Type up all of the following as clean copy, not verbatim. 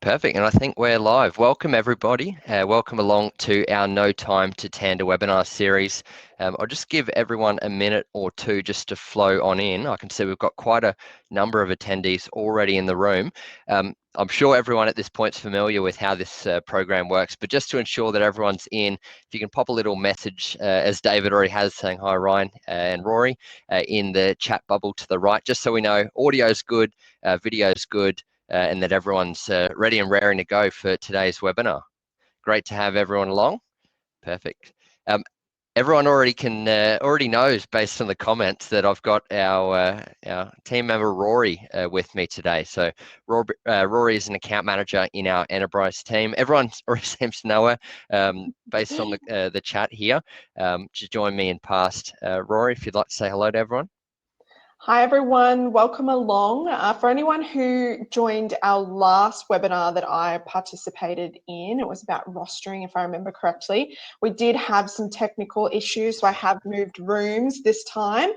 Perfect, and I think we're live. Welcome everybody. Welcome along to our No Time to Tanda webinar series. I'll just give everyone a minute or two just to flow on in. I can see we've got quite a number of attendees already in the room. I'm sure everyone at this point is familiar with how this program works, but just to ensure that everyone's in, if you can pop a little message, as David already has, saying hi Ryan and Rory, in the chat bubble to the right, just so we know audio's good, video's good, and that everyone's ready and raring to go for today's webinar. Great to have everyone along. Perfect. Everyone already knows based on the comments that I've got our team member Rory with me today. So Rory is an account manager in our enterprise team. Everyone already seems to know her based on the chat here. She's joined me in past. Rory, if you'd like to say hello to everyone. Hi everyone, welcome along. For anyone who joined our last webinar that I participated in, it was about rostering, if I remember correctly. We did have some technical issues, so I have moved rooms this time.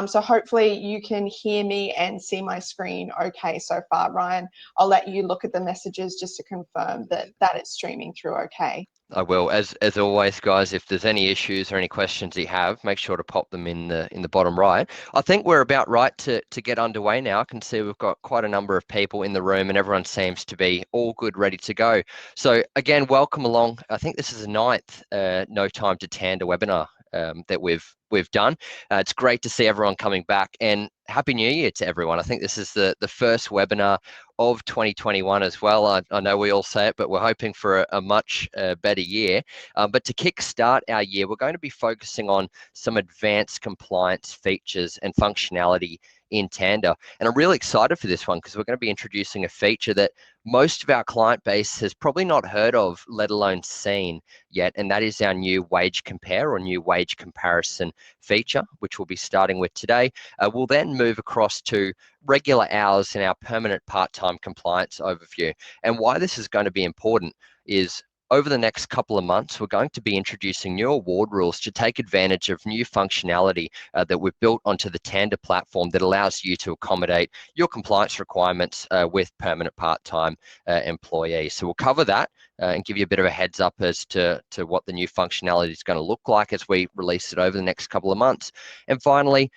So hopefully you can hear me and see my screen okay so far. Ryan, I'll let you look at the messages just to confirm that it's streaming through okay. I will. As always, guys, if there's any issues or any questions you have, make sure to pop them in the bottom right. I think we're about right to get underway now. I can see we've got quite a number of people in the room and everyone seems to be all good, ready to go. So again, welcome along. I think this is the ninth No Time to Tanda webinar that we've done. It's great to see everyone coming back, and Happy New Year to everyone. I think this is the first webinar of 2021 as well. I know we all say it, but we're hoping for a much better year. But to kickstart our year, we're going to be focusing on some advanced compliance features and functionality in Tanda. And I'm really excited for this one because we're going to be introducing a feature that most of our client base has probably not heard of, let alone seen yet, and that is our new wage compare or new wage comparison feature, which we'll be starting with today. We'll then move across to regular hours in our permanent part-time compliance overview. And why this is going to be important is over the next couple of months, we're going to be introducing new award rules to take advantage of new functionality that we've built onto the Tanda platform that allows you to accommodate your compliance requirements with permanent part-time employees. So we'll cover that and give you a bit of a heads up as to what the new functionality is going to look like as we release it over the next couple of months. And finally,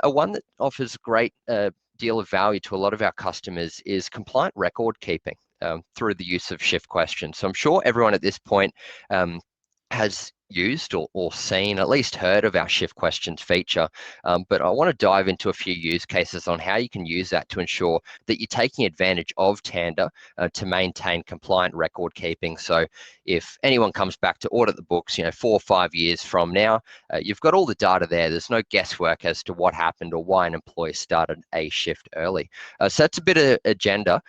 one that offers great deal of value to a lot of our customers is compliant record keeping through the use of shift questions. So I'm sure everyone at this point has used or seen, at least heard of our shift questions feature, but I want to dive into a few use cases on how you can use that to ensure that you're taking advantage of Tanda to maintain compliant record keeping. So if anyone comes back to audit the books, 4 or 5 years from now, you've got all the data there. There's no guesswork as to what happened or why an employee started a shift early. So that's a bit of agenda.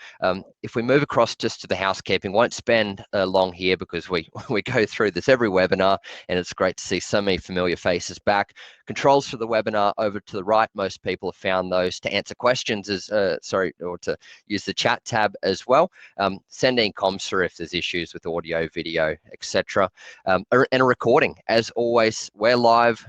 If we move across just to the housekeeping, won't spend long here because we go through this every webinar, and it's great to see so many familiar faces back. Controls for the webinar over to the right. Most people have found those to answer questions or to use the chat tab as well. Sending comms through if there's issues with audio, video, etc. And a recording. As always, we're live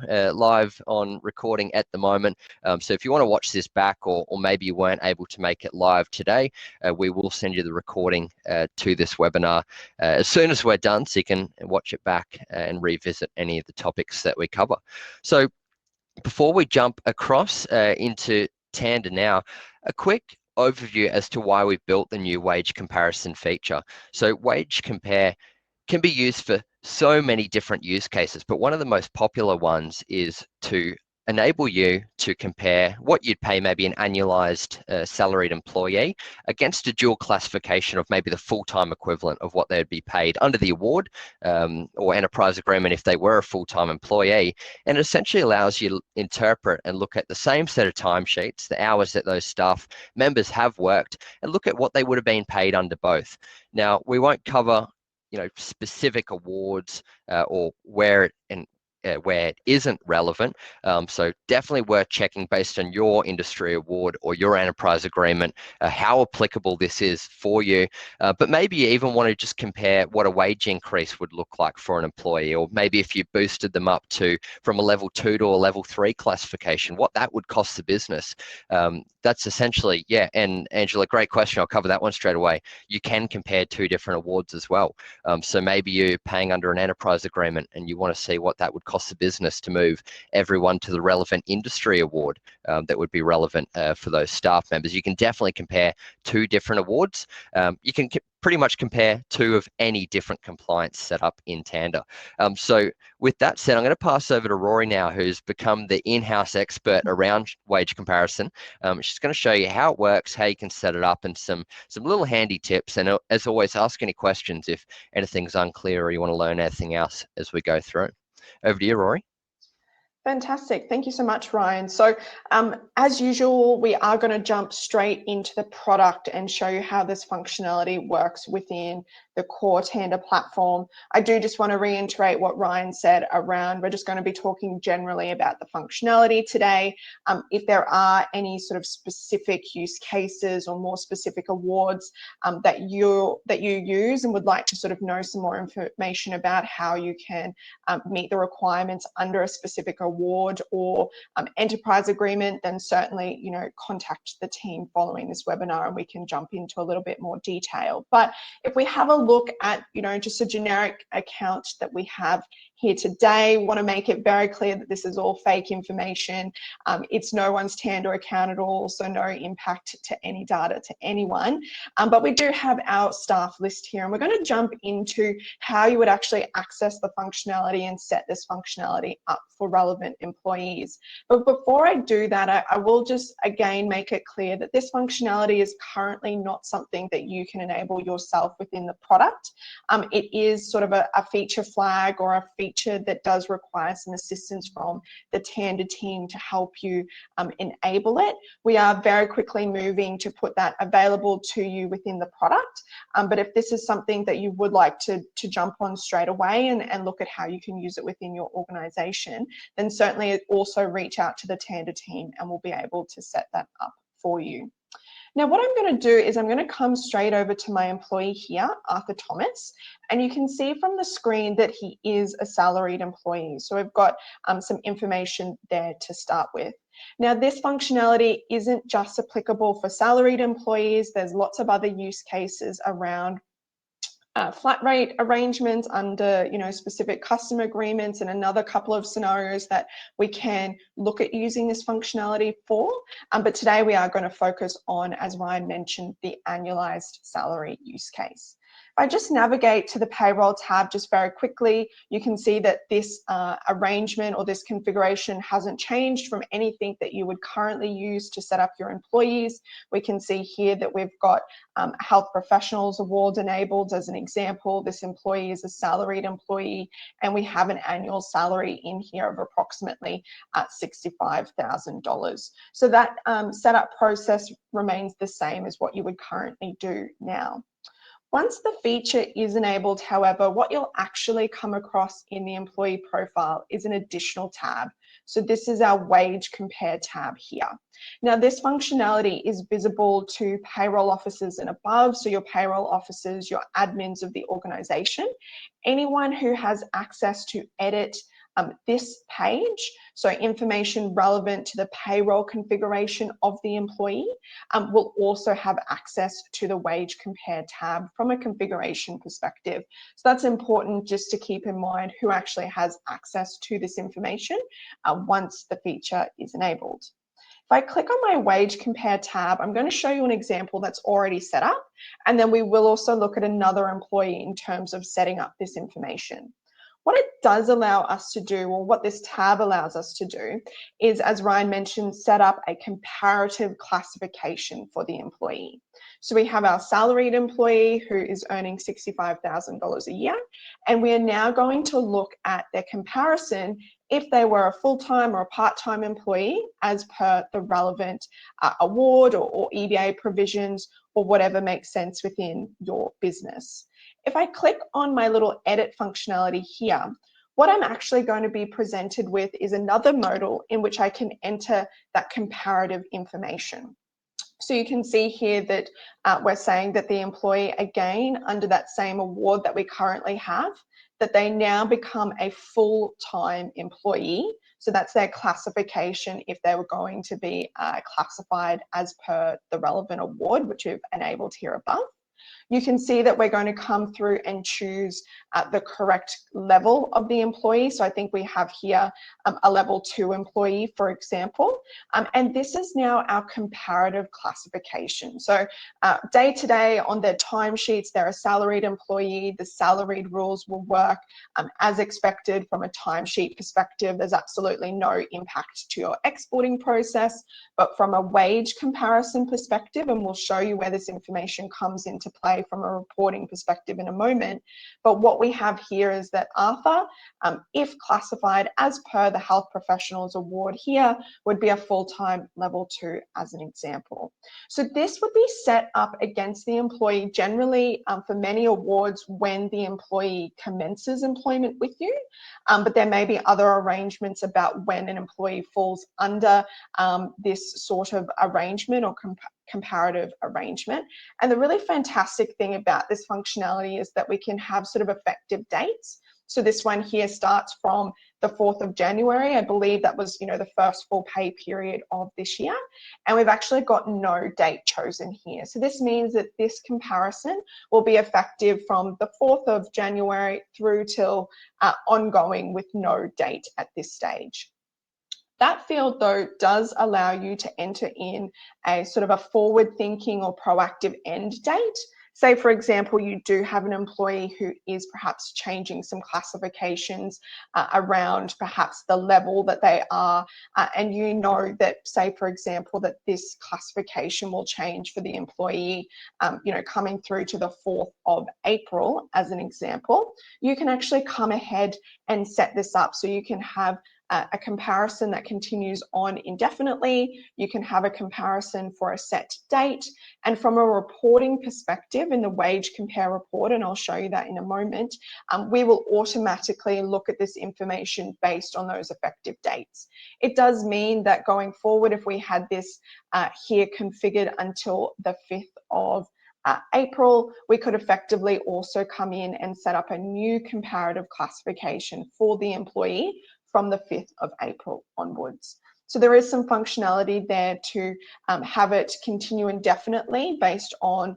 on recording at the moment. So if you want to watch this back or maybe you weren't able to make it live today, we will send you the recording to this webinar as soon as we're done, so you can watch it back and revisit any of the topics that we cover. So before we jump across into Tanda now, a quick overview as to why we built the new wage comparison feature. So wage compare can be used for so many different use cases, but one of the most popular ones is to enable you to compare what you'd pay maybe an annualized salaried employee against a dual classification of maybe the full-time equivalent of what they'd be paid under the award or enterprise agreement if they were a full-time employee. And it essentially allows you to interpret and look at the same set of timesheets, the hours that those staff members have worked, and look at what they would have been paid under both. Now, we won't cover specific awards or where it isn't relevant. So definitely worth checking based on your industry award or your enterprise agreement, how applicable this is for you. But maybe you even want to just compare what a wage increase would look like for an employee, or maybe if you boosted them up from a level 2 to a level 3 classification, what that would cost the business that's essentially, yeah. And Angela, great question. I'll cover that one straight away. You can compare two different awards as well. So maybe you're paying under an enterprise agreement and you want to see what that would cost the business to move everyone to the relevant industry award that would be relevant for those staff members. You can definitely compare two different awards. You can pretty much compare two of any different compliance setup in Tanda. So with that said, I'm going to pass over to Rory now, who's become the in-house expert around wage comparison. She's going to show you how it works, how you can set it up, and some little handy tips. And as always, ask any questions if anything's unclear or you want to learn anything else as we go through. Over to you, Rory. Fantastic. Thank you so much, Ryan. So as usual, we are going to jump straight into the product and show you how this functionality works within the core Tanda platform. I do just want to reiterate what Ryan said around, we're just going to be talking generally about the functionality today. If there are any sort of specific use cases or more specific awards that you use and would like to sort of know some more information about how you can meet the requirements under a specific award or enterprise agreement, then certainly, you know, contact the team following this webinar and we can jump into a little bit more detail. But if we have a look at, you know, just a generic account that we have here today, want to make it very clear that this is all fake information. It's no one's Tanda account at all, so no impact to any data to anyone. But we do have our staff list here, and we're going to jump into how you would actually access the functionality and set this functionality up for relevant employees. But before I do that, I will just again make it clear that this functionality is currently not something that you can enable yourself within the product. It is sort of a feature flag or a feature that does require some assistance from the Tanda team to help you enable it. We are very quickly moving to put that available to you within the product. But if this is something that you would like to jump on straight away and look at how you can use it within your organization, then certainly also reach out to the Tanda team and we'll be able to set that up for you. Now, what I'm going to do is I'm going to come straight over to my employee here, Arthur Thomas, and you can see from the screen that he is a salaried employee. So we've got some information there to start with. Now, this functionality isn't just applicable for salaried employees. There's lots of other use cases around flat rate arrangements under, you know, specific customer agreements and another couple of scenarios that we can look at using this functionality for. But today we are going to focus on, as Ryan mentioned, the annualized salary use case. If I just navigate to the payroll tab just very quickly, you can see that this arrangement or this configuration hasn't changed from anything that you would currently use to set up your employees. We can see here that we've got health professionals awards enabled as an example. This employee is a salaried employee and we have an annual salary in here of approximately $65,000. So that setup process remains the same as what you would currently do now. Once the feature is enabled, however, what you'll actually come across in the employee profile is an additional tab. So this is our wage compare tab here. Now, this functionality is visible to payroll officers and above, so your payroll officers, your admins of the organization, anyone who has access to edit this page, so information relevant to the payroll configuration of the employee, will also have access to the wage compare tab from a configuration perspective. So that's important just to keep in mind who actually has access to this information once the feature is enabled. If I click on my wage compare tab, I'm going to show you an example that's already set up, and then we will also look at another employee in terms of setting up this information. What it does allow us to do, or what this tab allows us to do, is, as Ryan mentioned, set up a comparative classification for the employee. So we have our salaried employee who is earning $65,000 a year, and we are now going to look at their comparison if they were a full-time or a part-time employee as per the relevant award or EBA provisions or whatever makes sense within your business. If I click on my little edit functionality here, what I'm actually going to be presented with is another modal in which I can enter that comparative information. So you can see here that we're saying that the employee, again, under that same award that we currently have, that they now become a full-time employee. So that's their classification if they were going to be classified as per the relevant award, which we've enabled here above. You can see that we're going to come through and choose the correct level of the employee. So I think we have here a level 2 employee, for example. And this is now our comparative classification. So day to day on their timesheets, they're a salaried employee. The salaried rules will work as expected from a timesheet perspective. There's absolutely no impact to your exporting process. But from a wage comparison perspective, and we'll show you where this information comes into play from a reporting perspective in a moment, but what we have here is that Arthur, if classified as per the Health Professionals Award here, would be a full-time level 2 as an example. So this would be set up against the employee generally for many awards when the employee commences employment with you, but there may be other arrangements about when an employee falls under this sort of arrangement or comparative arrangement. And the really fantastic thing about this functionality is that we can have sort of effective dates. So this one here starts from the 4th of January. I believe that was, the first full pay period of this year. And we've actually got no date chosen here. So this means that this comparison will be effective from the 4th of January through till ongoing with no date at this stage. That field, though, does allow you to enter in a sort of a forward-thinking or proactive end date. Say, for example, you do have an employee who is perhaps changing some classifications around perhaps the level that they are, and you know that, say, for example, that this classification will change for the employee, coming through to the 4th of April, as an example. You can actually come ahead and set this up so you can have a comparison that continues on indefinitely. You can have a comparison for a set date. And from a reporting perspective in the wage compare report, and I'll show you that in a moment, we will automatically look at this information based on those effective dates. It does mean that going forward, if we had this here configured until the 5th of April, we could effectively also come in and set up a new comparative classification for the employee from the 5th of April onwards. So there is some functionality there to have it continue indefinitely based on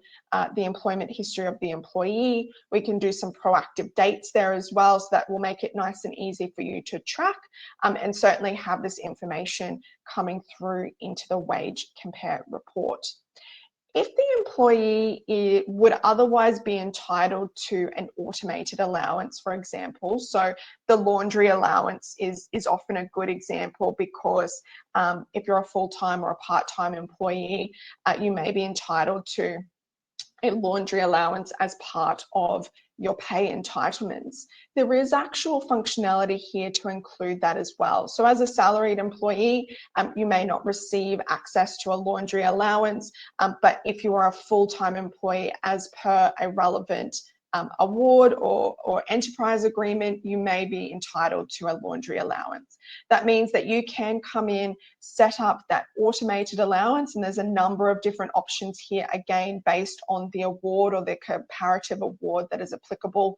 the employment history of the employee. We can do some proactive dates there as well, so that will make it nice and easy for you to track and certainly have this information coming through into the wage compare report. If the employee would otherwise be entitled to an automated allowance, for example, so the laundry allowance is often a good example because if you're a full-time or a part-time employee, you may be entitled to a laundry allowance as part of your pay entitlements. There is actual functionality here to include that as well. So as a salaried employee, you may not receive access to a laundry allowance, but if you are a full-time employee as per a relevant award or enterprise agreement, you may be entitled to a laundry allowance. That means that you can come in, set up that automated allowance, and there's a number of different options here, again, based on the award or the comparative award that is applicable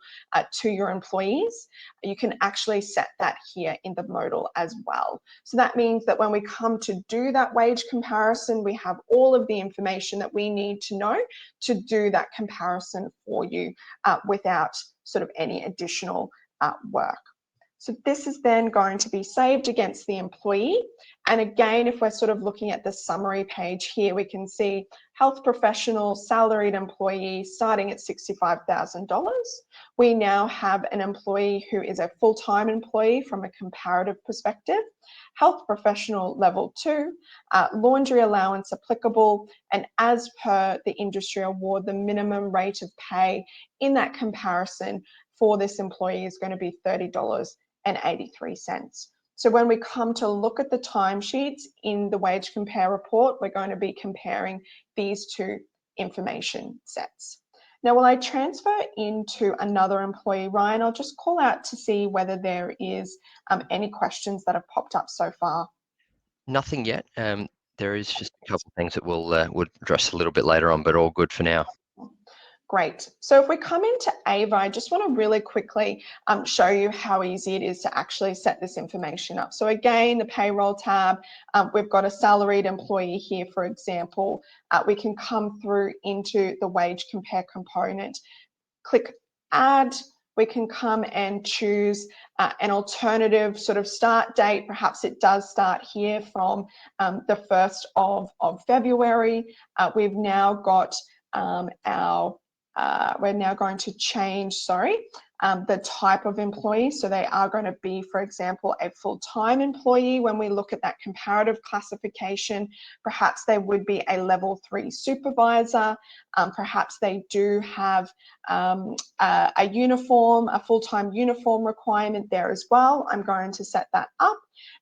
to your employees. You can actually set that here in the modal as well. So that means that when we come to do that wage comparison, we have all of the information that we need to know to do that comparison for you without sort of any additional work. So this is then going to be saved against the employee. And again, if we're sort of looking at the summary page here, we can see health professional, salaried employee starting at $65,000. We now have an employee who is a full-time employee from a comparative perspective, health professional level 2, laundry allowance applicable, and as per the industry award, the minimum rate of pay in that comparison for this employee is going to be $30.83. So when we come to look at the timesheets in the wage compare report, we're going to be comparing these two information sets. Now, while I transfer into another employee, Ryan, I'll just call out to see whether there is any questions that have popped up so far. Nothing yet. There is just a couple of things that we'll address a little bit later on, but all good for now. Great. So if we come into Ava, I just want to really quickly show you how easy it is to actually set this information up. So again, the payroll tab, we've got a salaried employee here, for example. We can come through into the wage compare component, click add. We can come and choose an alternative sort of start date. Perhaps it does start here from the 1st of February. We've now got we're now going to change, the type of employee. So they are going to be, for example, a full-time employee. When we look at that comparative classification, perhaps they would be a level 3 supervisor. Perhaps they do have a uniform, a full-time uniform requirement there as well. I'm going to set that up.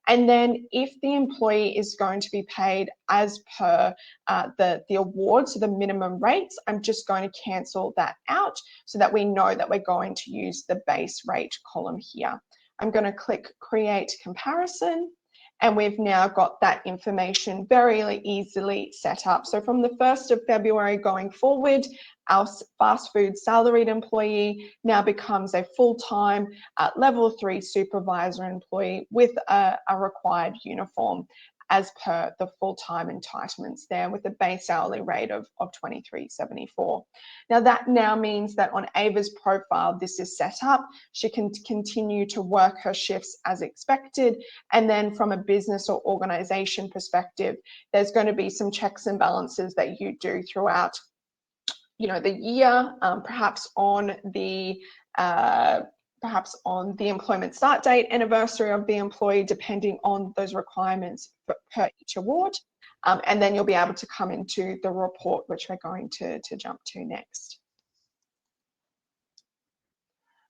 And then if the employee is going to be paid as per the award, so the minimum rates, I'm just going to cancel that out so that we know that we're going to use the base rate column here. I'm going to click create comparison, and we've now got that information very easily set up. So from the 1st of February going forward, our fast food salaried employee now becomes a full-time level 3 supervisor employee with a required uniform as per the full-time entitlements there, with a base hourly rate of $23.74. Now that now means that on Ava's profile, this is set up. She can continue to work her shifts as expected. And then from a business or organization perspective, there's going to be some checks and balances that you do throughout the year, perhaps on the employment start date, anniversary of the employee, depending on those requirements per each award. And then you'll be able to come into the report, which we're going to jump to next.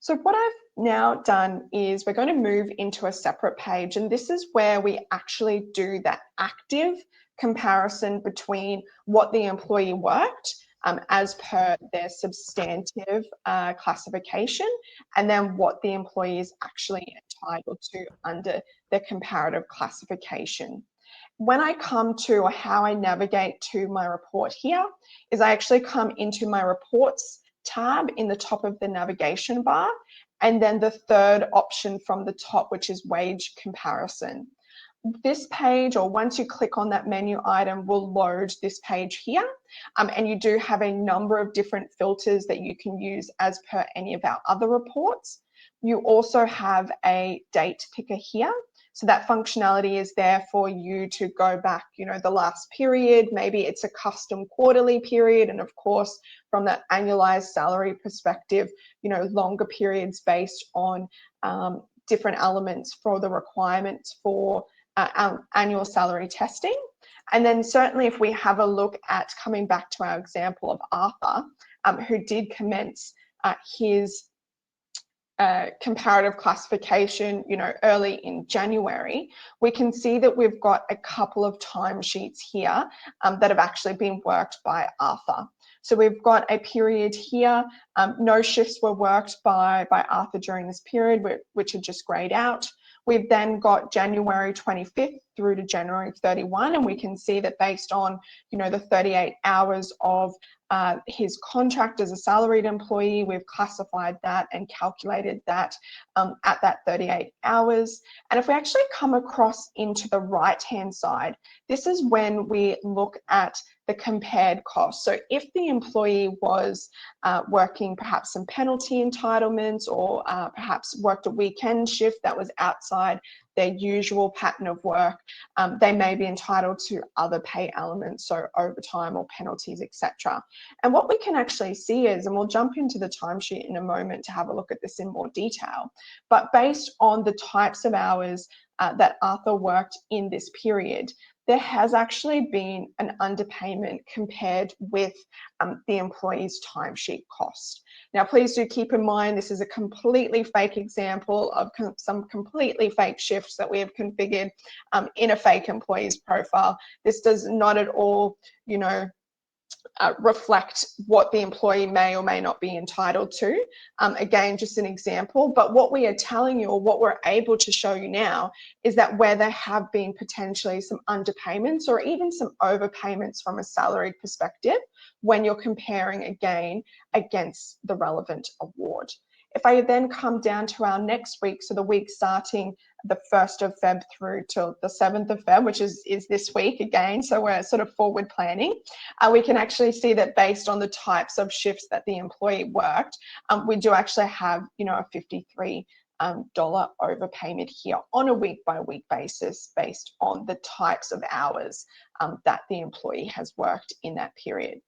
So what I've now done is we're going to move into a separate page, and this is where we actually do that active comparison between what the employee worked as per their substantive classification, and then what the employee is actually entitled to under the comparative classification. When I come to how I navigate to my report here is I actually come into my reports tab in the top of the navigation bar, and then the third option from the top, which is wage comparison. This page, or once you click on that menu item, will load this page here. And you do have a number of different filters that you can use as per any of our other reports. You also have a date picker here. So that functionality is there for you to go back, the last period. Maybe it's a custom quarterly period. And of course, from that annualized salary perspective, longer periods based on different elements for the requirements for our annual salary testing. And then certainly if we have a look at coming back to our example of Arthur, who did commence his comparative classification, early in January, we can see that we've got a couple of timesheets here that have actually been worked by Arthur. So we've got a period here. No shifts were worked by Arthur during this period, which are just grayed out. We've then got January 25th through to January 31, and we can see that based on, the 38 hours of his contract as a salaried employee, we've classified that and calculated that at that 38 hours. And if we actually come across into the right-hand side, this is when we look at the compared costs. So if the employee was working perhaps some penalty entitlements, or perhaps worked a weekend shift that was outside their usual pattern of work, they may be entitled to other pay elements, so overtime or penalties, etc. And what we can actually see is, and we'll jump into the timesheet in a moment to have a look at this in more detail, but based on the types of hours that Arthur worked in this period, there has actually been an underpayment compared with the employee's timesheet cost. Now, please do keep in mind, this is a completely fake example of some completely fake shifts that we have configured in a fake employee's profile. This does not at all, reflect what the employee may or may not be entitled to. Again, just an example, but what we are telling you, or what we're able to show you now, is that where there have been potentially some underpayments or even some overpayments from a salaried perspective, when you're comparing again against the relevant award. If I then come down to our next week, so the week starting the 1st of Feb through to the 7th of Feb, which is this week again, so we're sort of forward planning, we can actually see that based on the types of shifts that the employee worked, we do actually have, a $53 overpayment here on a week-by-week basis based on the types of hours that the employee has worked in that period.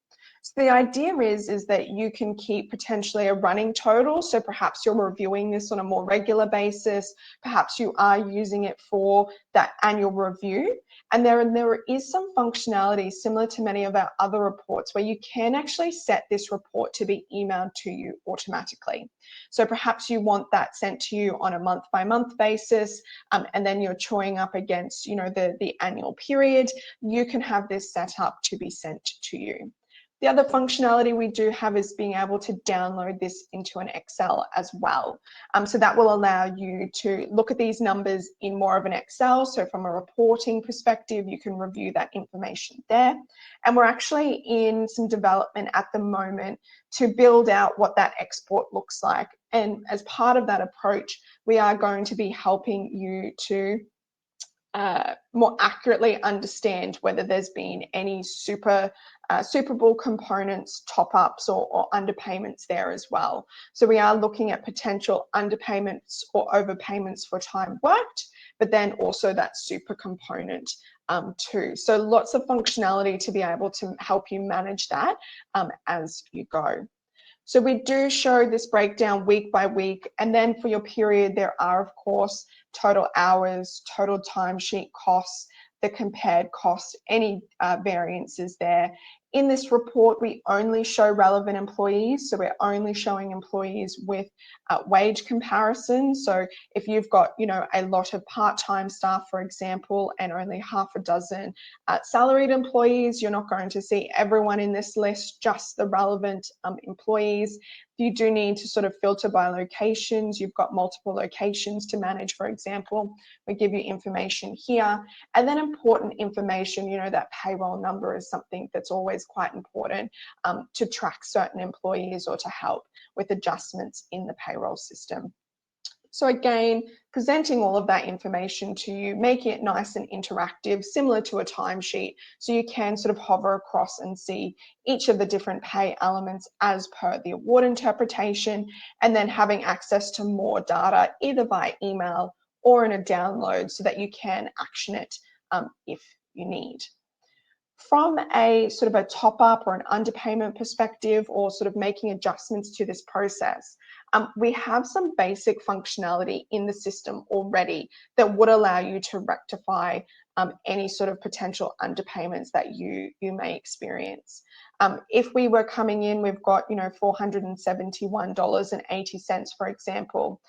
So the idea is that you can keep potentially a running total. So perhaps you're reviewing this on a more regular basis. Perhaps you are using it for that annual review. And there is some functionality similar to many of our other reports where you can actually set this report to be emailed to you automatically. So perhaps you want that sent to you on a month-by-month basis, and then you're chewing up against, the annual period. You can have this set up to be sent to you. The other functionality we do have is being able to download this into an Excel as well. So that will allow you to look at these numbers in more of an Excel. So from a reporting perspective, you can review that information there. And we're actually in some development at the moment to build out what that export looks like. And as part of that approach, we are going to be helping you to more accurately understand whether there's been any Super Bowl components, top-ups or underpayments there as well. So we are looking at potential underpayments or overpayments for time worked, but then also that super component too. So lots of functionality to be able to help you manage that as you go. So we do show this breakdown week by week, and then for your period, there are, of course, total hours, total timesheet costs, the compared costs, any variances there. In this report, we only show relevant employees, so we're only showing employees with wage comparison. So if you've got, a lot of part-time staff, for example, and only half a dozen salaried employees, you're not going to see everyone in this list, just the relevant employees. You do need to sort of filter by locations. You've got multiple locations to manage, for example. We give you information here. And then important information, that payroll number is something that's always quite important to track certain employees or to help with adjustments in the payroll system. So again, presenting all of that information to you, making it nice and interactive, similar to a timesheet, so you can sort of hover across and see each of the different pay elements as per the award interpretation, and then having access to more data either by email or in a download so that you can action it if you need. From a sort of a top up or an underpayment perspective, or sort of making adjustments to this process, we have some basic functionality in the system already that would allow you to rectify any sort of potential underpayments that you may experience. If we were coming in, we've got, $471.80, for example.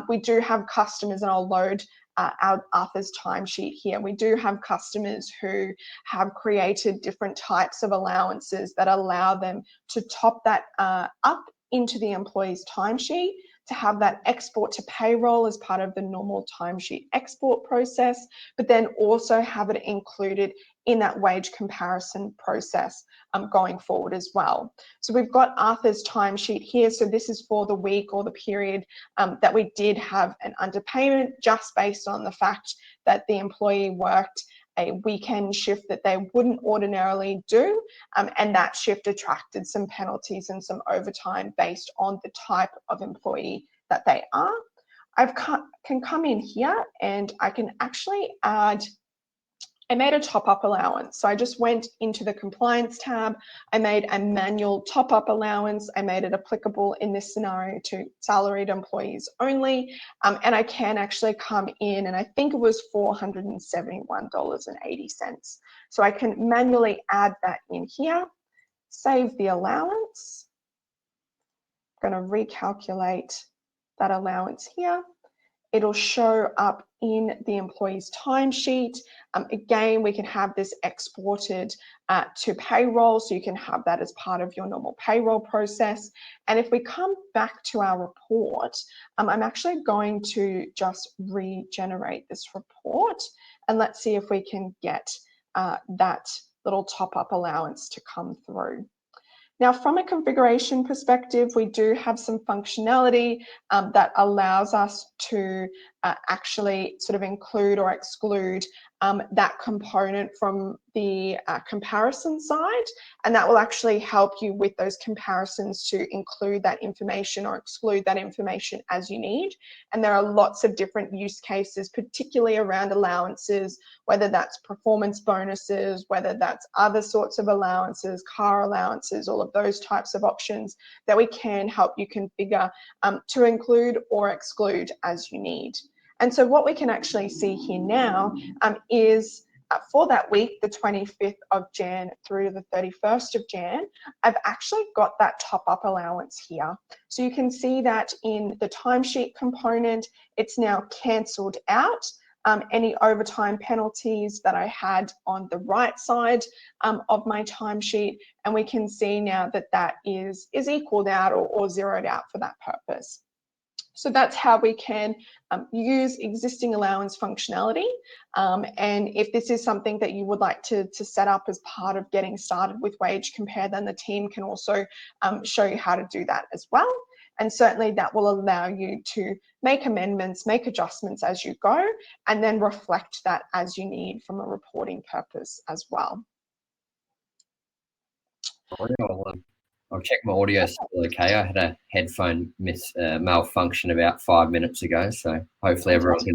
We do have customers, and I'll load our Arthur's timesheet here. We do have customers who have created different types of allowances that allow them to top that up into the employee's timesheet, to have that export to payroll as part of the normal timesheet export process, but then also have it included in that wage comparison process going forward as well. So we've got Arthur's timesheet here. So this is for the week or the period that we did have an underpayment, just based on the fact that the employee worked a weekend shift that they wouldn't ordinarily do, and that shift attracted some penalties and some overtime based on the type of employee that they are. Can come in here and I can actually add, I made a top-up allowance. So I just went into the compliance tab. I made a manual top-up allowance. I made it applicable in this scenario to salaried employees only. And I can actually come in, and I think it was $471.80. So I can manually add that in here, save the allowance. I'm going to recalculate that allowance here. It'll show up in the employee's timesheet. Again, we can have this exported to payroll, so you can have that as part of your normal payroll process. And if we come back to our report, I'm actually going to just regenerate this report, and let's see if we can get that little top-up allowance to come through. Now, from a configuration perspective, we do have some functionality that allows us to actually sort of include or exclude that component from the comparison side, and that will actually help you with those comparisons to include that information or exclude that information as you need. And there are lots of different use cases, particularly around allowances, whether that's performance bonuses, whether that's other sorts of allowances, car allowances, all of those types of options that we can help you configure to include or exclude as you need. And so what we can actually see here now is for that week, the 25th of Jan through to the 31st of Jan, I've actually got that top-up allowance here. So you can see that in the timesheet component, it's now cancelled out any overtime penalties that I had on the right side of my timesheet, and we can see now that that is equaled out or zeroed out for that purpose. So that's how we can use existing allowance functionality. And if this is something that you would like to set up as part of getting started with Wage Compare, then the team can also show you how to do that as well. And certainly that will allow you to make amendments, make adjustments as you go, and then reflect that as you need from a reporting purpose as well. I'll check my audio is still okay. I had a headphone malfunction about 5 minutes ago, so hopefully everyone can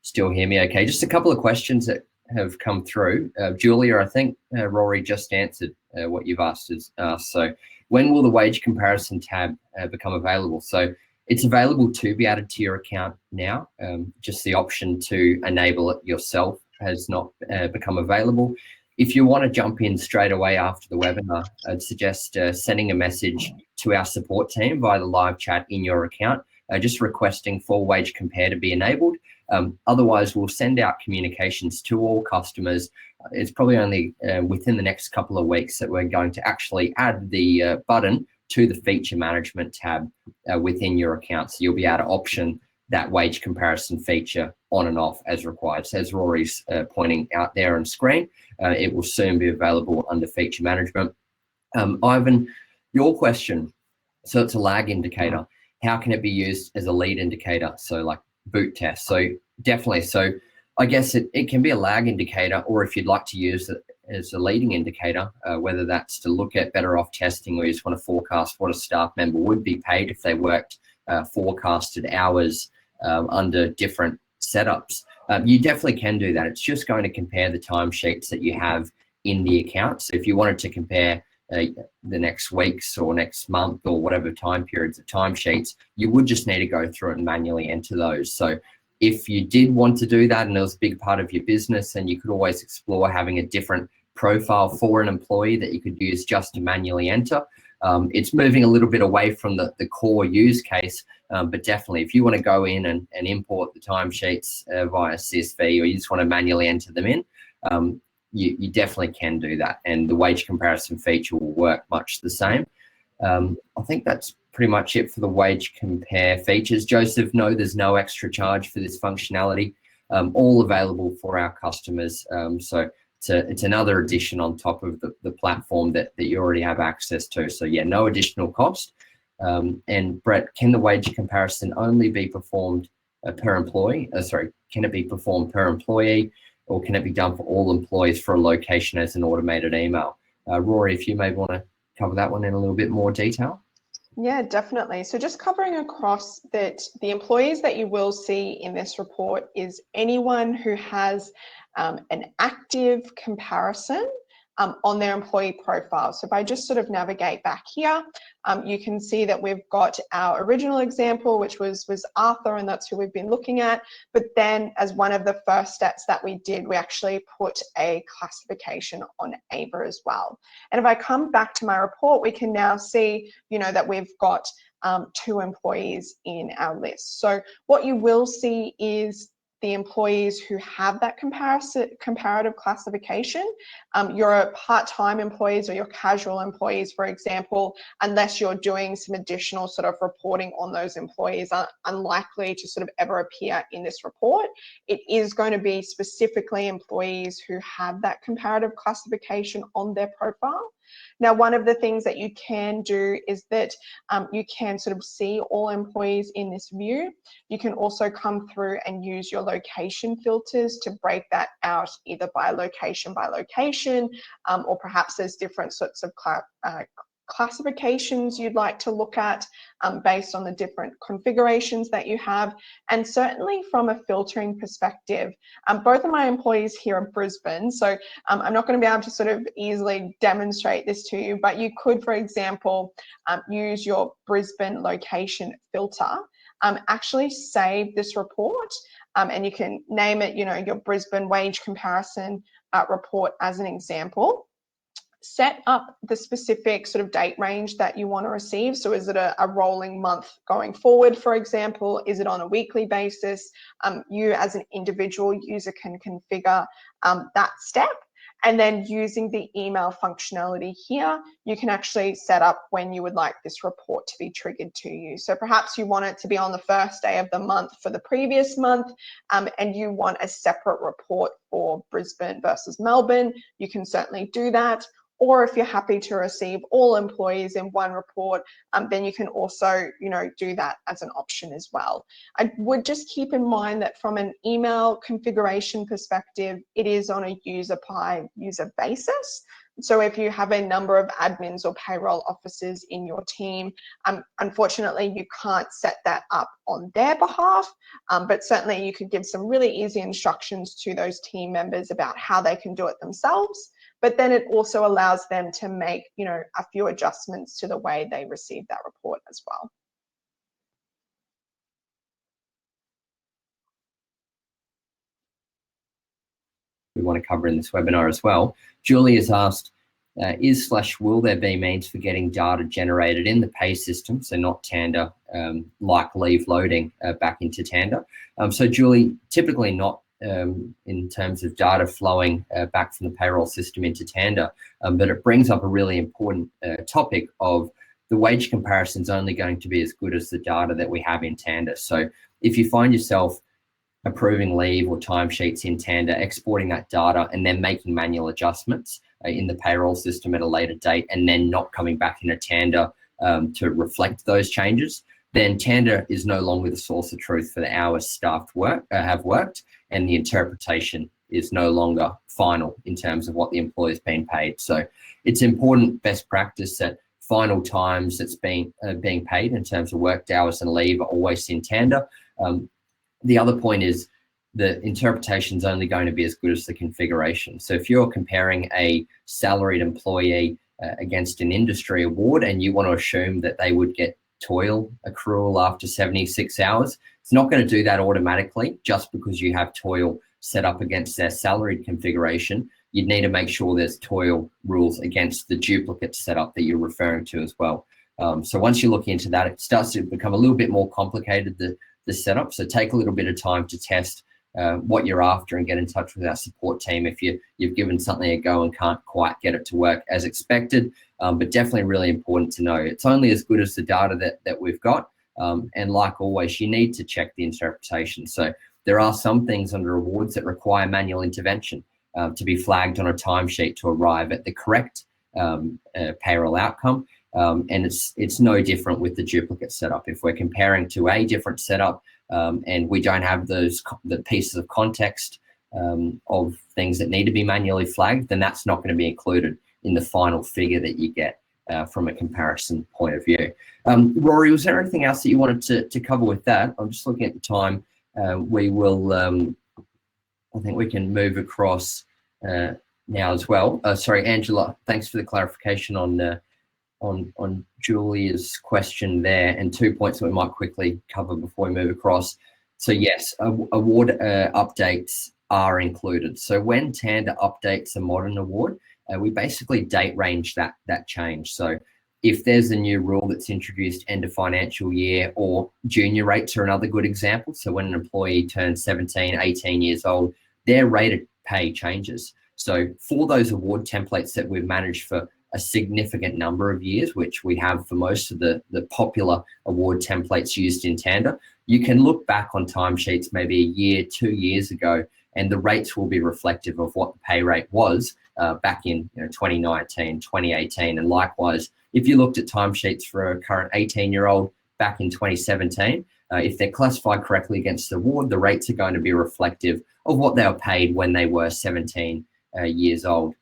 still hear me okay. Just a couple of questions that have come through. Julia, I think Rory just answered what you've asked us. So when will the wage comparison tab become available? So it's available to be added to your account now. Just the option to enable it yourself has not become available. If you want to jump in straight away after the webinar, I'd suggest sending a message to our support team via the live chat in your account, just requesting for Wage Compare to be enabled. Otherwise, we'll send out communications to all customers. It's probably only within the next couple of weeks that we're going to actually add the button to the feature management tab within your account. So you'll be able to option that wage comparison feature on and off as required. So as Rory's pointing out there on screen, it will soon be available under feature management. Ivan, your question, so it's a lag indicator. How can it be used as a lead indicator? So like boot test. So definitely. So I guess it can be a lag indicator, or if you'd like to use it as a leading indicator, whether that's to look at better off testing, or you just want to forecast what a staff member would be paid if they worked forecasted hours under different setups. You definitely can do that. It's just going to compare the timesheets that you have in the account. So if you wanted to compare the next week's or next month or whatever time periods of timesheets, you would just need to go through and manually enter those. So if you did want to do that and it was a big part of your business, then you could always explore having a different profile for an employee that you could use just to manually enter. It's moving a little bit away from the core use case, but definitely if you want to go in and import the timesheets via CSV, or you just want to manually enter them in, you definitely can do that. And the wage comparison feature will work much the same. I think that's pretty much it for the wage compare features. Joseph, no, there's no extra charge for this functionality, all available for our customers. So it's another addition on top of the platform that you already have access to. So yeah, no additional cost. And Brett, can the wage comparison only be performed per employee? Can it be performed per employee, or can it be done for all employees for a location as an automated email? Rory, if you maybe want to cover that one in a little bit more detail. Yeah, definitely. So just covering across that, the employees that you will see in this report is anyone who has an active comparison on their employee profile. So if I just sort of navigate back here, you can see that we've got our original example, which was Arthur, and that's who we've been looking at. But then as one of the first steps that we did, we actually put a classification on Ava as well. And if I come back to my report, we can now see, you know, that we've got 2 employees in our list. So what you will see is the employees who have that comparative classification. Your part-time employees or your casual employees, for example, unless you're doing some additional sort of reporting on those employees, are unlikely to sort of ever appear in this report. It is going to be specifically employees who have that comparative classification on their profile. Now, one of the things that you can do is that you can sort of see all employees in this view. You can also come through and use your location filters to break that out either by location, or perhaps there's different sorts of classifications you'd like to look at based on the different configurations that you have. And certainly from a filtering perspective, both of my employees here are Brisbane, so I'm not going to be able to sort of easily demonstrate this to you, but you could, for example, use your Brisbane location filter, actually save this report, and you can name it, you know, your Brisbane wage comparison report as an example. Set up the specific sort of date range that you want to receive. So is it a rolling month going forward, for example? Is it on a weekly basis? You as an individual user can configure that step. And then using the email functionality here, you can actually set up when you would like this report to be triggered to you. So perhaps you want it to be on the first day of the month for the previous month, and you want a separate report for Brisbane versus Melbourne, you can certainly do that. Or if you're happy to receive all employees in one report, then you can also, you know, do that as an option as well. I would just keep in mind that from an email configuration perspective, it is on a user by user basis. So if you have a number of admins or payroll officers in your team, unfortunately, you can't set that up on their behalf, but certainly you could give some really easy instructions to those team members about how they can do it themselves. But then it also allows them to make, you know, a few adjustments to the way they receive that report as well. We want to cover in this webinar as well. Julie has asked, will there be means for getting data generated in the pay system, so not Tanda, like leave loading back into Tanda? So Julie, typically not in terms of data flowing back from the payroll system into Tanda, but it brings up a really important topic of the wage comparison is only going to be as good as the data that we have in Tanda. So if you find yourself approving leave or timesheets in Tanda, exporting that data and then making manual adjustments in the payroll system at a later date, and then not coming back into Tanda to reflect those changes, then Tanda is no longer the source of truth for the hours staff have worked, and the interpretation is no longer final in terms of what the employer's been paid. So it's important best practice that final times that's being paid in terms of worked hours and leave are always in Tanda. The other point is the interpretation is only going to be as good as the configuration. So if you're comparing a salaried employee against an industry award and you want to assume that they would get toil accrual after 76 hours, it's not going to do that automatically just because you have toil set up against their salaried configuration. You'd need to make sure there's toil rules against the duplicate setup that you're referring to as well. So once you look into that, it starts to become a little bit more complicated, the setup. So take a little bit of time to test what you're after and get in touch with our support team if you've given something a go and can't quite get it to work as expected. But definitely really important to know it's only as good as the data that we've got. And like always, you need to check the interpretation. So there are some things under awards that require manual intervention to be flagged on a timesheet to arrive at the correct payroll outcome. And it's no different with the duplicate setup. If we're comparing to a different setup and we don't have the pieces of context of things that need to be manually flagged, then that's not going to be included in the final figure that you get from a comparison point of view. Rory, was there anything else that you wanted to cover with that? I'm just looking at the time. We will, I think we can move across now as well. Sorry, Angela, thanks for the clarification on Julia's question there, and 2 points that we might quickly cover before we move across. So yes, award updates are included. So when Tanda updates a modern award, we basically date range that change. So if there's a new rule that's introduced end of financial year, or junior rates are another good example. So when an employee turns 17, 18 years old, their rate of pay changes. So for those award templates that we've managed for a significant number of years, which we have for most of the popular award templates used in Tanda, you can look back on timesheets maybe a year, 2 years ago, and the rates will be reflective of what the pay rate was back in 2019, 2018. And likewise, if you looked at timesheets for a current 18-year-old back in 2017, if they're classified correctly against the award, the rates are going to be reflective of what they were paid when they were 17 years old.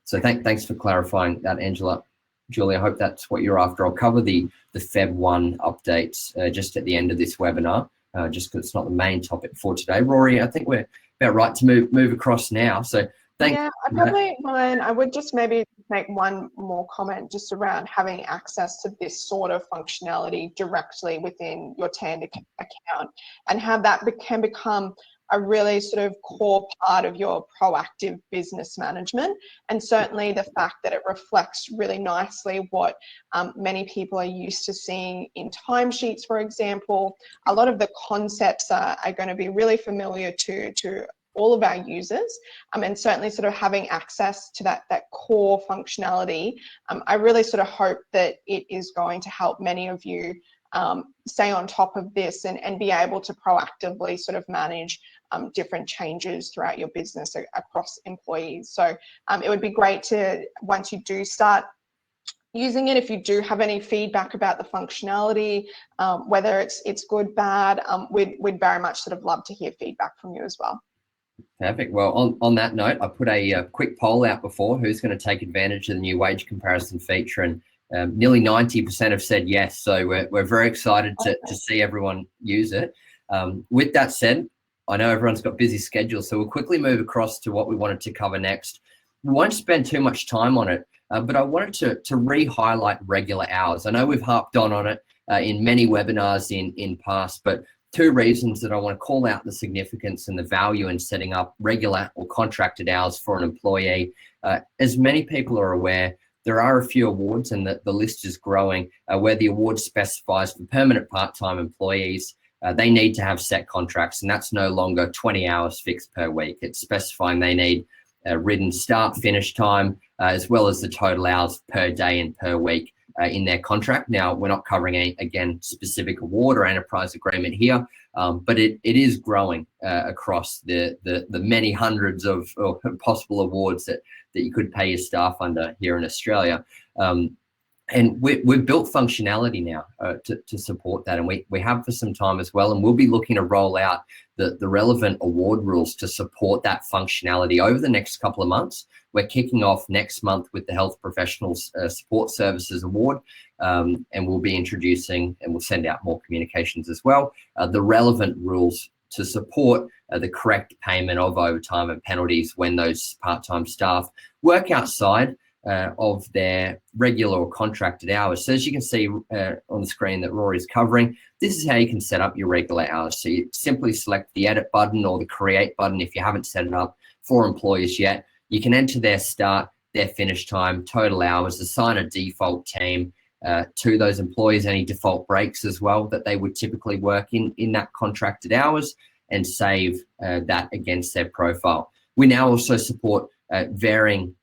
So thanks for clarifying that, Angela. Julie, I hope that's what you're after. I'll cover the Feb 1 updates just at the end of this webinar, just because it's not the main topic for today. Rory, I think we're about right to move across now. So thanks. Yeah, I would just maybe make one more comment just around having access to this sort of functionality directly within your Tanda account, and how that can become a really sort of core part of your proactive business management. And certainly the fact that it reflects really nicely what many people are used to seeing in timesheets, for example. A lot of the concepts are going to be really familiar to all of our users, and certainly sort of having access to that core functionality. I really sort of hope that it is going to help many of you stay on top of this and be able to proactively sort of manage different changes throughout your business across employees. So it would be great to, once you do start using it, if you do have any feedback about the functionality, whether it's good, bad, we'd very much sort of love to hear feedback from you as well. Perfect. Well, on that note, I put a quick poll out before, who's going to take advantage of the new wage comparison feature, and nearly 90% have said yes. So we're very excited to see everyone use it. With that said, I know everyone's got busy schedules, so we'll quickly move across to what we wanted to cover next. We won't spend too much time on it, but I wanted to re-highlight regular hours. I know we've harped on it in many webinars in past, but 2 reasons that I want to call out the significance and the value in setting up regular or contracted hours for an employee. As many people are aware, there are a few awards, and the list is growing, where the award specifies for permanent part-time employees, they need to have set contracts, and that's no longer 20 hours fixed per week. It's specifying they need a written start, finish time, as well as the total hours per day and per week in their contract. Now, we're not covering again, specific award or enterprise agreement here, but it is growing across the many hundreds of possible awards that you could pay your staff under here in Australia. And we've built functionality now to support that, and we have for some time as well, and we'll be looking to roll out the relevant award rules to support that functionality over the next couple of months. We're kicking off next month with the Health Professionals Support Services Award, and we'll be introducing, and we'll send out more communications as well, the relevant rules to support the correct payment of overtime and penalties when those part-time staff work outside of their regular or contracted hours. So as you can see on the screen that Rory's covering, this is how you can set up your regular hours. So you simply select the edit button or the create button if you haven't set it up for employees yet. You can enter their start, their finish time, total hours, assign a default team to those employees, any default breaks as well that they would typically work in that contracted hours, and save that against their profile. We now also support varying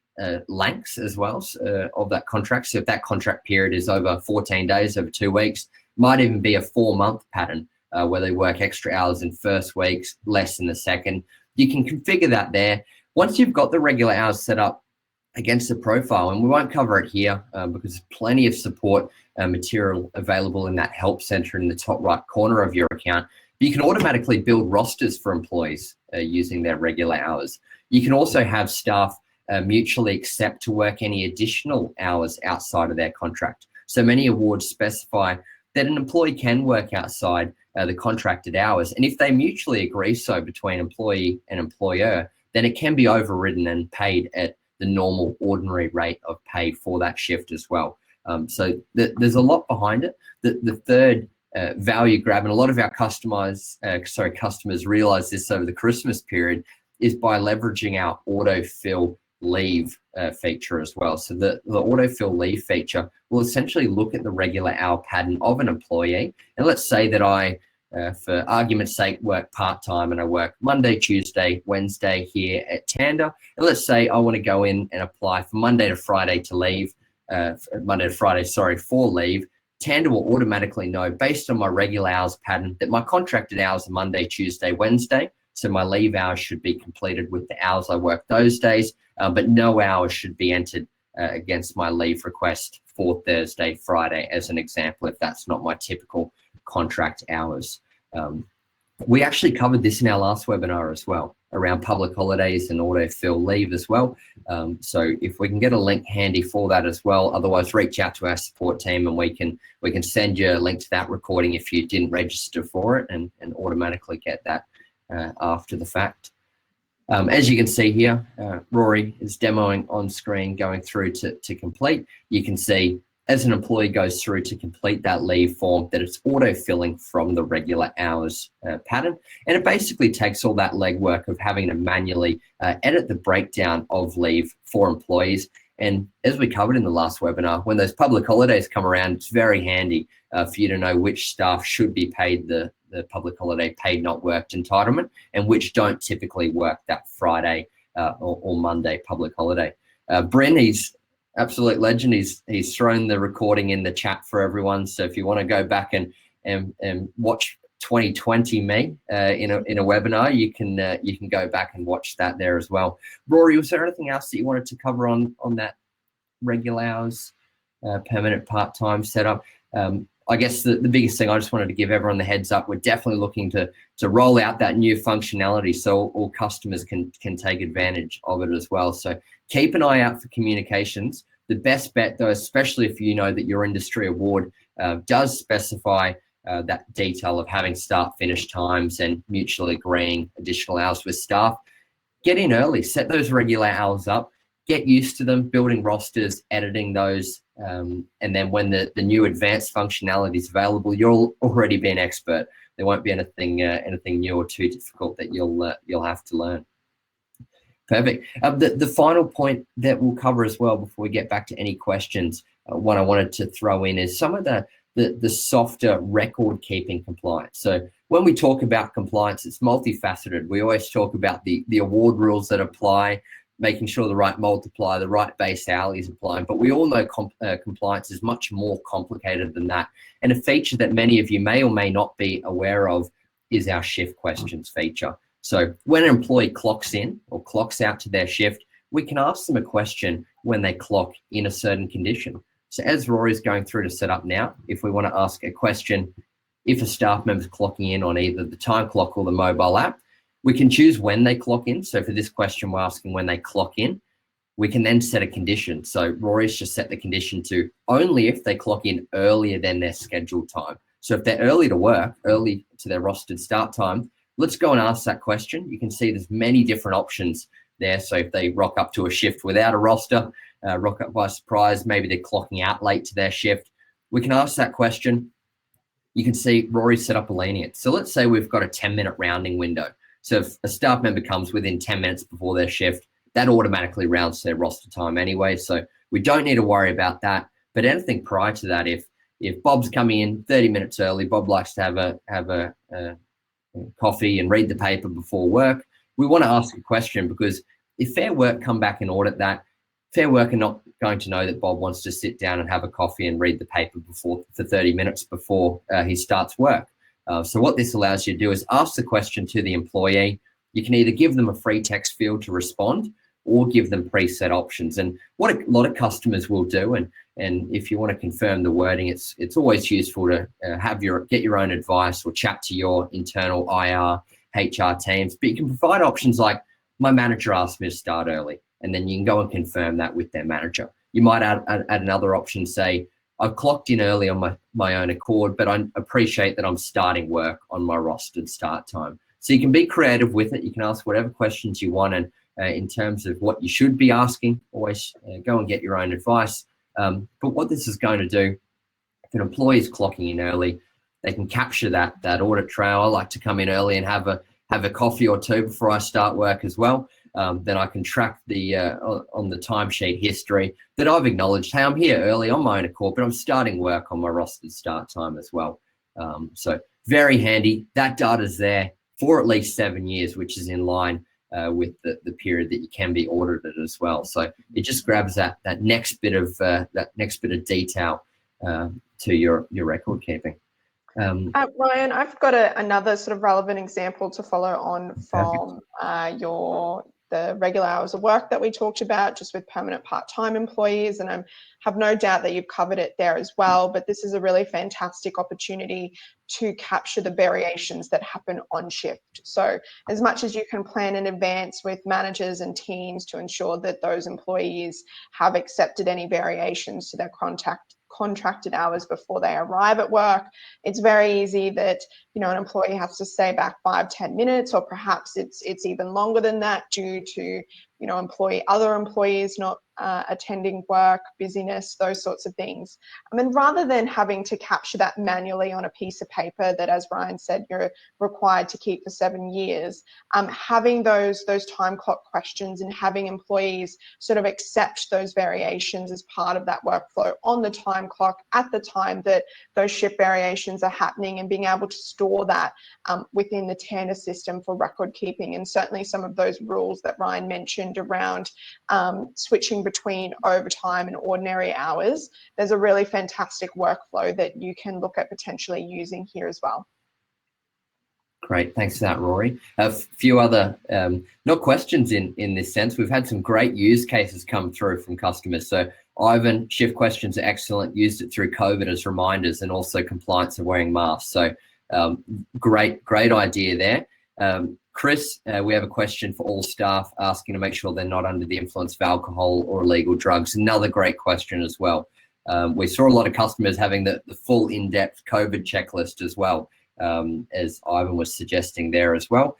lengths as well of that contract. So if that contract period is over 14 days, over 2 weeks, might even be a 4-month pattern where they work extra hours in first weeks, less in the second. You can configure that there. Once you've got the regular hours set up against the profile, and we won't cover it here because there's plenty of support material available in that help center in the top right corner of your account, but you can automatically build rosters for employees using their regular hours. You can also have staff mutually accept to work any additional hours outside of their contract. So many awards specify that an employee can work outside the contracted hours, and if they mutually agree so between employee and employer, then it can be overridden and paid at the normal ordinary rate of pay for that shift as well. So there's a lot behind it. The third value grab, and a lot of our customers realize this over the Christmas period, is by leveraging our autofill leave feature as well. So the autofill leave feature will essentially look at the regular hour pattern of an employee. And let's say that I, for argument's sake, work part-time and I work Monday, Tuesday, Wednesday here at Tanda. And let's say I want to go in and apply for Monday to Friday for leave. Tanda will automatically know, based on my regular hours pattern, that my contracted hours are Monday, Tuesday, Wednesday. So my leave hours should be completed with the hours I work those days, but no hours should be entered against my leave request for Thursday, Friday, as an example, if that's not my typical contract hours. We actually covered this in our last webinar as well, around public holidays and autofill leave as well. So if we can get a link handy for that as well, otherwise reach out to our support team and we can send you a link to that recording if you didn't register for it, and automatically get that after the fact. As you can see here, Rory is demoing on screen, going through to complete. You can see as an employee goes through to complete that leave form that it's auto-filling from the regular hours pattern. And it basically takes all that legwork of having to manually edit the breakdown of leave for employees. And as we covered in the last webinar, when those public holidays come around, it's very handy for you to know which staff should be paid the public holiday paid not worked entitlement and which don't typically work that Friday or Monday public holiday. Bryn, he's absolute legend. He's thrown the recording in the chat for everyone. So if you want to go back and watch 2020 me in a webinar, you can go back and watch that there as well. Rory, was there anything else that you wanted to cover on that regular hours permanent part-time setup? I guess the biggest thing, I just wanted to give everyone the heads up, we're definitely looking to roll out that new functionality so all customers can take advantage of it as well. So keep an eye out for communications. The best bet though, especially if you know that your industry award does specify that detail of having start finish times and mutually agreeing additional hours with staff, get in early, set those regular hours up, get used to them, building rosters, editing those, and then when the new advanced functionality is available, you'll already be an expert. There won't be anything new or too difficult that you'll have to learn. Perfect. The final point that we'll cover as well before we get back to any questions, one I wanted to throw in is some of the softer record keeping compliance. So when we talk about compliance, it's multifaceted. We always talk about the award rules that apply, making sure the right multiplier, the right base hourly is applying. But we all know compliance is much more complicated than that. And a feature that many of you may or may not be aware of is our shift questions feature. So when an employee clocks in or clocks out to their shift, we can ask them a question when they clock in a certain condition. So as Rory's going through to set up now, if we want to ask a question, if a staff member's clocking in on either the time clock or the mobile app, we can choose when they clock in. So for this question, we're asking when they clock in. We can then set a condition. So Rory's just set the condition to only if they clock in earlier than their scheduled time. So if they're early to work, early to their rostered start time, let's go and ask that question. You can see there's many different options there. So if they rock up to a shift without a roster, rock up by surprise, maybe they're clocking out late to their shift, we can ask that question. You can see Rory set up a lenient. So let's say we've got a 10-minute rounding window. So if a staff member comes within 10 minutes before their shift, that automatically rounds their roster time anyway. So we don't need to worry about that. But anything prior to that, if Bob's coming in 30 minutes early, Bob likes to have a coffee and read the paper before work, we want to ask a question, because if Fair Work come back and audit that, Fair Work are not going to know that Bob wants to sit down and have a coffee and read the paper for 30 minutes before he starts work. So what this allows you to do is ask the question to the employee. You can either give them a free text field to respond or give them preset options. And what a lot of customers will do, and if you want to confirm the wording, it's always useful to get your own advice or chat to your internal IR, HR teams. But you can provide options like, my manager asked me to start early, and then you can go and confirm that with their manager. You might add another option, say, I've clocked in early on my own accord, but I appreciate that I'm starting work on my rostered start time. So you can be creative with it. You can ask whatever questions you want, and in terms of what you should be asking. Always go and get your own advice. But what this is going to do, if an employee is clocking in early, they can capture that audit trail. I like to come in early and have a coffee or two before I start work as well. Then I can track the on the timesheet history that I've acknowledged. Hey, I'm here early on my own accord, but I'm starting work on my rostered start time as well. So very handy. That data's there for at least 7 years, which is in line with the period that you can be audited as well. So it just grabs that next bit of detail to your record keeping. Ryan, I've got another sort of relevant example to follow on from the regular hours of work that we talked about, just with permanent part-time employees, and I have no doubt that you've covered it there as well, but this is a really fantastic opportunity to capture the variations that happen on shift. So as much as you can plan in advance with managers and teams to ensure that those employees have accepted any variations to their contracted hours before they arrive at work, it's very easy that an employee has to stay back 5-10 minutes, or perhaps it's even longer than that due to other employees not attending work, busyness, those sorts of things. I mean, rather than having to capture that manually on a piece of paper that, as Ryan said, you're required to keep for 7 years, having those time clock questions and having employees sort of accept those variations as part of that workflow on the time clock at the time that those shift variations are happening, and being able to store that within the Tanda system for record keeping. And certainly some of those rules that Ryan mentioned around switching between overtime and ordinary hours, there's a really fantastic workflow that you can look at potentially using here as well. Great, thanks for that, Rory. A few other, not questions in this sense, we've had some great use cases come through from customers. So Ivan, shift questions are excellent, used it through COVID as reminders, and also compliance of wearing masks. So great idea there. Chris, we have a question for all staff asking to make sure they're not under the influence of alcohol or illegal drugs. Another great question as well. We saw a lot of customers having the full in-depth COVID checklist as well, as Ivan was suggesting there as well.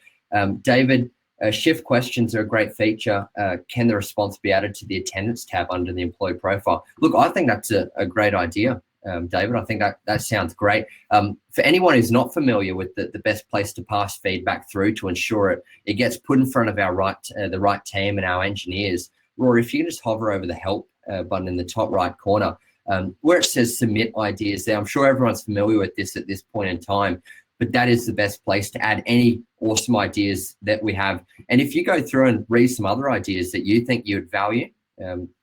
David, shift questions are a great feature. Can the response be added to the attendance tab under the employee profile? Look, I think that's a great idea. David, I think that sounds great. For anyone who's not familiar with the best place to pass feedback through to ensure it gets put in front of the right team and our engineers, Rory, if you can just hover over the help button in the top right corner, where it says submit ideas there. I'm sure everyone's familiar with this at this point in time, but that is the best place to add any awesome ideas that we have. And if you go through and read some other ideas that you think you would value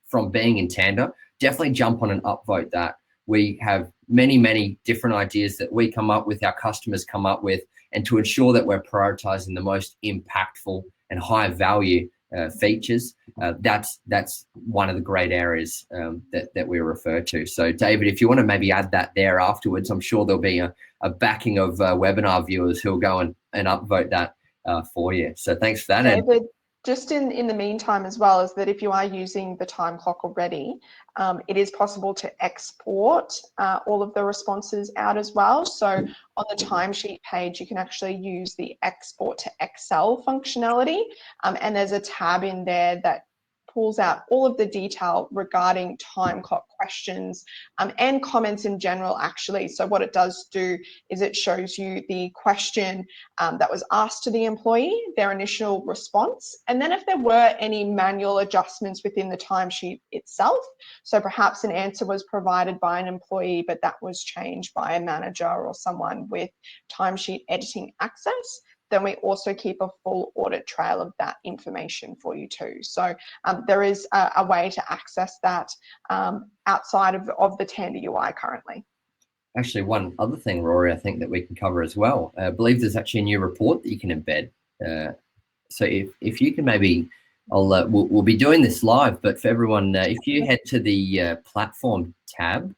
from being in Tanda, definitely jump on and upvote that. We have many different ideas that we come up with, our customers come up with, and to ensure that we're prioritizing the most impactful and high value features, that's one of the great areas that we refer to. So David, if you want to maybe add that there afterwards, I'm sure there'll be a backing of webinar viewers who'll go and upvote that for you. So thanks for that. David, just in the meantime as well, is that if you are using the time clock already, it is possible to export all of the responses out as well. So on the timesheet page, you can actually use the export to Excel functionality, and there's a tab in there that pulls out all of the detail regarding time clock questions and comments in general, actually. So what it does do is it shows you the question that was asked to the employee, their initial response, and then if there were any manual adjustments within the timesheet itself. So perhaps an answer was provided by an employee, but that was changed by a manager or someone with timesheet editing access. Then we also keep a full audit trail of that information for you too. So there is a way to access that outside of the Tanda UI currently. Actually, one other thing, Rory, I think that we can cover as well. I believe there's actually a new report that you can embed. So if you can maybe, we'll be doing this live, but for everyone, if you head to the platform tab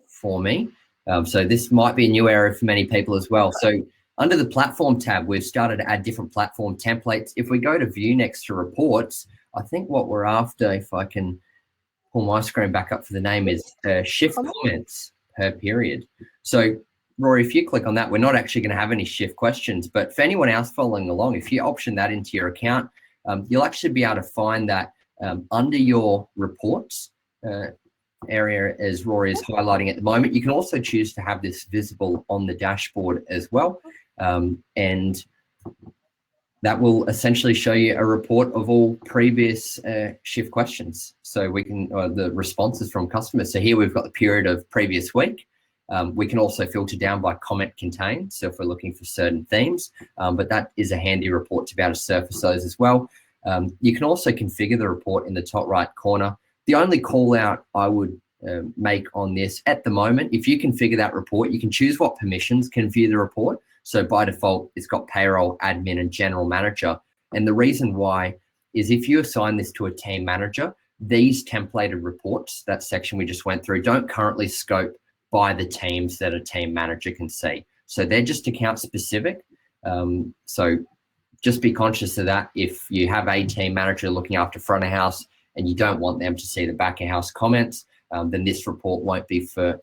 for me. So this might be a new area for many people as well. So under the platform tab, we've started to add different platform templates. If we go to view next to reports, I think what we're after, if I can pull my screen back up for the name, is shift comments per period. So Rory, if you click on that, we're not actually going to have any shift questions, but for anyone else following along, if you option that into your account, you'll actually be able to find that under your reports area, as Rory is highlighting at the moment. You can also choose to have this visible on the dashboard as well. And that will essentially show you a report of all previous shift questions. So we can, the responses from customers. So here we've got the period of previous week. We can also filter down by comment contained. So if we're looking for certain themes, but that is a handy report to be able to surface those as well. You can also configure the report in the top right corner. The only call out I would make on this at the moment, if you configure that report, you can choose what permissions can view the report. So by default, it's got payroll, admin, and general manager. And the reason why is if you assign this to a team manager, these templated reports, that section we just went through, don't currently scope by the teams that a team manager can see. So they're just account specific. So just be conscious of that. If you have a team manager looking after front of house and you don't want them to see the back of house comments, then this report won't be for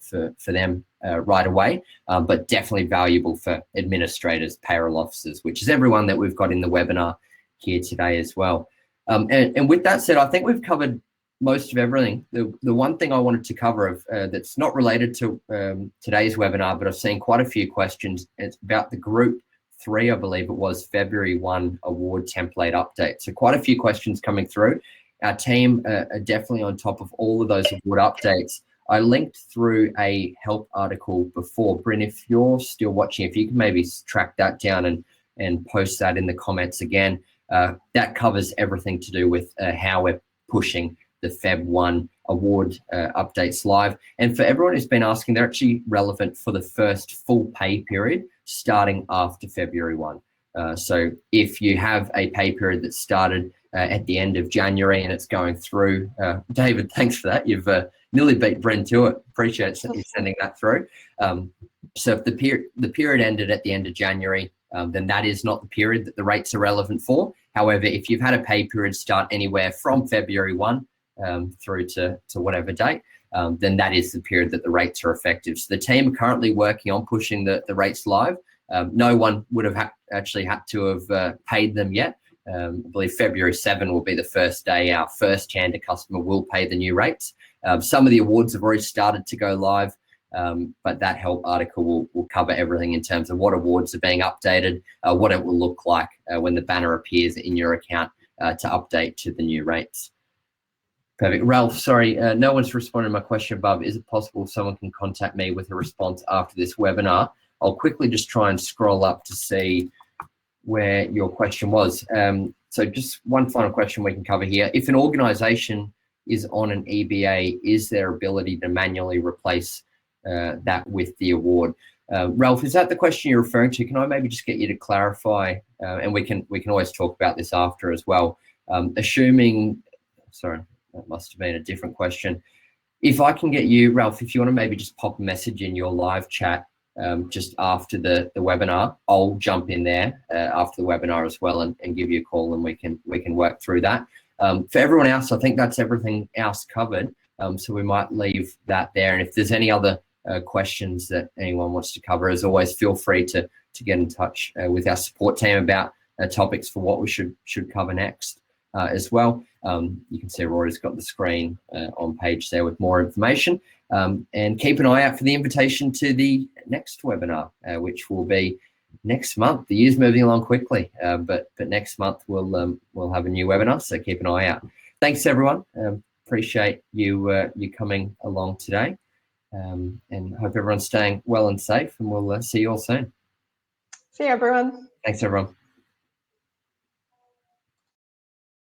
them right away, but definitely valuable for administrators, payroll officers, which is everyone that we've got in the webinar here today as well. And with that said, I think we've covered most of everything. The one thing I wanted to cover that's not related to today's webinar, but I've seen quite a few questions. It's about the Group 3, I believe it was, February 1 award template update. So quite a few questions coming through. Our team are definitely on top of all of those award updates. I linked through a help article before. Bryn, if you're still watching, if you can maybe track that down and post that in the comments again. That covers everything to do with how we're pushing the Feb 1 award updates live. And for everyone who's been asking, they're actually relevant for the first full pay period starting after February 1. So if you have a pay period that started at the end of January and it's going through, David, thanks for that. You've nearly beat Bren to it. Appreciate you sending that through. So if the period ended at the end of January, then that is not the period that the rates are relevant for. However, if you've had a pay period start anywhere from February 1 through to whatever date, then that is the period that the rates are effective. So the team are currently working on pushing the rates live. No one would have actually had to have paid them yet. I believe February 7 will be the first day our first Tanda customer will pay the new rates. Some of the awards have already started to go live, but that help article will cover everything in terms of what awards are being updated, what it will look like when the banner appears in your account to update to the new rates. Perfect. Ralph, sorry, no one's responded to my question above. Is it possible someone can contact me with a response after this webinar? I'll quickly just try and scroll up to see where your question was. So just one final question we can cover here. If an organisation is on an EBA, is there ability to manually replace that with the award? Ralph, is that the question you're referring to? Can I maybe just get you to clarify? And we can always talk about this after as well. Assuming, sorry, that must have been a different question. If I can get you, Ralph, if you want to maybe just pop a message in your live chat just after the webinar, I'll jump in there after the webinar as well and give you a call, and we can work through that. For everyone else, I think that's everything else covered. So we might leave that there. And if there's any other questions that anyone wants to cover, as always, feel free to get in touch with our support team about topics for what we should cover next as well. You can see Rory's got the screen on page there with more information. And keep an eye out for the invitation to the next webinar, which will be next month. The year's moving along quickly, but next month we'll have a new webinar, so keep an eye out. Thanks, everyone. Appreciate you coming along today, and hope everyone's staying well and safe, and we'll see you all soon. See you, everyone. Thanks, everyone.